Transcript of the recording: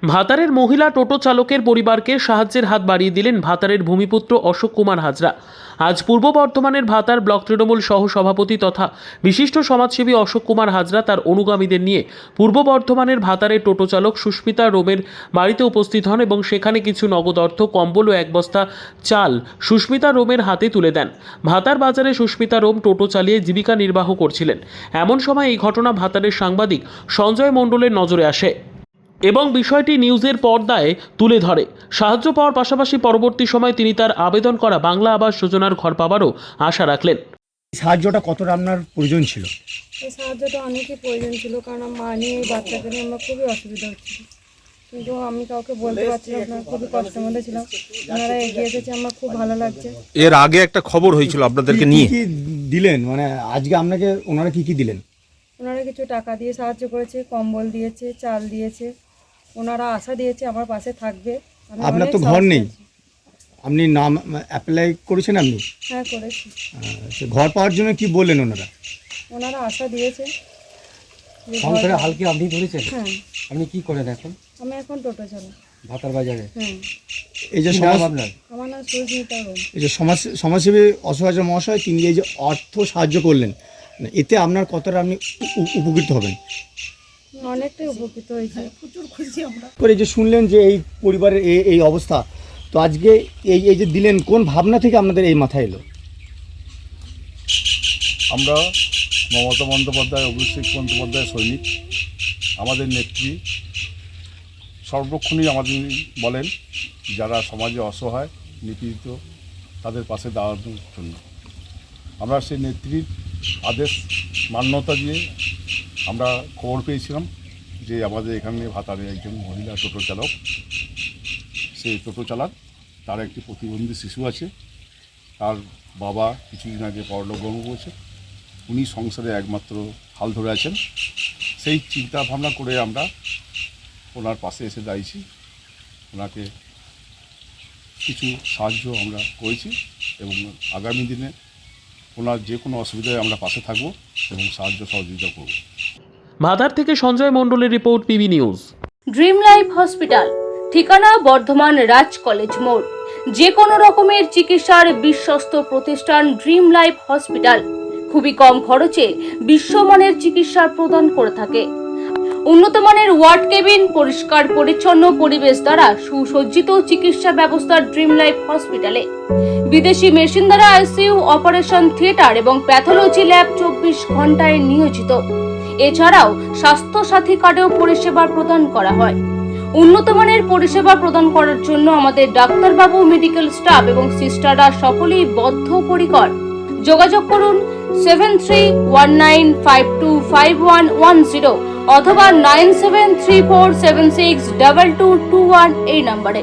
ভাতারের মহিলা টোটো চালকের পরিবারকে সাহায্যের হাত বাড়িয়ে দিলেন ভাতারের ভূমিপুত্র অশোক কুমার হাজরা। আজ পূর্ব বর্ধমানের ভাতার ব্লক তৃণমূল সহ সভাপতি তথা বিশিষ্ট সমাজসেবী অশোক কুমার হাজরা তার অনুগামীদের নিয়ে পূর্ব বর্ধমানের ভাতারের টোটো চালক সুস্মিতা রোমের বাড়িতে উপস্থিত হন এবং সেখানে কিছু নগদ অর্থ, কম্বল ও এক বস্তা চাল সুস্মিতা রোমের হাতে তুলে দেন। ভাতার বাজারে সুস্মিতা রোম টোটো চালিয়ে জীবিকা নির্বাহ করছিলেন। এমন সময় এই ঘটনা ভাতারের সাংবাদিক সঞ্জয় মণ্ডলের নজরে আসে এবং বিষয়টি নিউজের পর্দায় তুলে ধরে। সাহায্য পাওয়ার পাশাপাশি পরবর্তী সময় তিনি তার আবেদন করা বাংলা আবাস যোজনার ঘর পাবারও আশা রাখলেন। সাহায্যটা কতটা আপনার প্রয়োজন ছিল? এই সাহায্যটা অনেকই প্রয়োজন ছিল, কারণ মা নিয়ে এই বাচ্চাকে নিয়ে আমরা খুবই অসুবিধা হচ্ছিল, কিন্তু আমি কাউকে বলতে পারছিলাম না, খুবই কষ্টের মধ্যে ছিলাম। ওনারা এগিয়ে এসেছে, আমার খুব ভালো লাগছে। এর আগে একটা খবর হয়েছিল আপনাদেরকে নিয়ে, কি দিলেন মানে আজকে আপনাকে ওনারা কি দিলেন? ওনারা কিছু টাকা দিয়ে সাহায্য করেছে, কম্বল দিয়েছে, চাল দিয়েছে। ওনারা আশা দিয়েছে আমার পাশে থাকবে। আপনার তো ঘর নেই, আপনি নাম অ্যাপ্লাই করেছেন? আপনি হ্যাঁ করেছি। ঘর পাওয়ার জন্য কি বললেন ওনারা? ওনারা আশা দিয়েছে। সংসারে হালকে আপনি ধরেছেন? হ্যাঁ। আপনি কি করেন এখন? আমি এখন টোটো চালাই ভাতার বাজারে। হ্যাঁ। এই যে আপনার আমার নাম সুস্মিতা রোম। এই যে সমাজসেবী অশোক হাজরা মহাশয়, তিনি এই যে অর্থ সাহায্য করলেন, এতে আপনার কতটা আপনি উপকৃত হবেন? অনেকটাই উপকৃত হয়েছে, প্রচুর খুশি আমরা। করে যে শুনলেন যে এই পরিবারের এই অবস্থা, তো আজকে এই যে দিলেন, কোন ভাবনা থেকে আপনাদের এই মাথায় এলো? আমরা মমতা বন্দ্যোপাধ্যায়, অভিষেক বন্দ্যোপাধ্যায় সৈনিক, আমাদের নেত্রী সর্বক্ষণই আমাদের বলেন যারা সমাজে অসহায় নিপীড়িত তাদের পাশে দাঁড়ানোর জন্য। আমরা সেই নেত্রীর আদেশ মান্যতা দিয়ে আমরা খবর পেয়েছিলাম যে আমাদের এখানে ভাতারে একজন মহিলা টোটো চালক, সেই টোটো চালাক, তার একটি প্রতিবন্ধী শিশু আছে। তার বাবা কিছুদিন আগে পরলোক গমন করেছে, উনি সংসারে একমাত্র হাল ধরে আছেন। সেই চিন্তা ভাবনা করে আমরা ওনার পাশে এসে দাঁড়িয়েছি, ওনাকে কিছু সাহায্য আমরা করেছি এবং আগামী দিনে ওনার যে কোনো অসুবিধায় আমরা পাশে থাকব এবং সাহায্য সহযোগিতা করব। ভাতার থেকে সঞ্জয় মণ্ডলের report, PB news. Dream life hospital, ঠিকানা বর্ধমান রাজ কলেজ মোড়। যে কোনো রকমের চিকিৎসার বিশ্বস্ত প্রতিষ্ঠান ড্রিম লাইফ হসপিটাল খুবই কম খরচে বিশ্বমানের চিকিৎসা প্রদান করে থাকে। উন্নত মানের ওয়ার্ড কেবিন, পরিষ্কার পরিচ্ছন্ন পরিবেশ দ্বারা সুসজ্জিত চিকিৎসা ব্যবস্থা ড্রিম লাইফ হসপিটালে। বিদেশি মেশিন দ্বারা আইসিইউ, অপারেশন থিয়েটার এবং প্যাথোলজি ল্যাব 24 ঘন্টায় নিয়োজিত। এছাড়াও স্বাস্থ্য সাথী কার্ডেও পরিষেবা প্রদান করা হয়। উন্নত মানের পরিষেবা প্রদান করার জন্য আমাদের ডাক্তারবাবু, মেডিকেল স্টাফ এবং সিস্টাররা সকলেই বদ্ধপরিকর। যোগাযোগ করুন 7319525110 অথবা 9734762221 এই নম্বরে।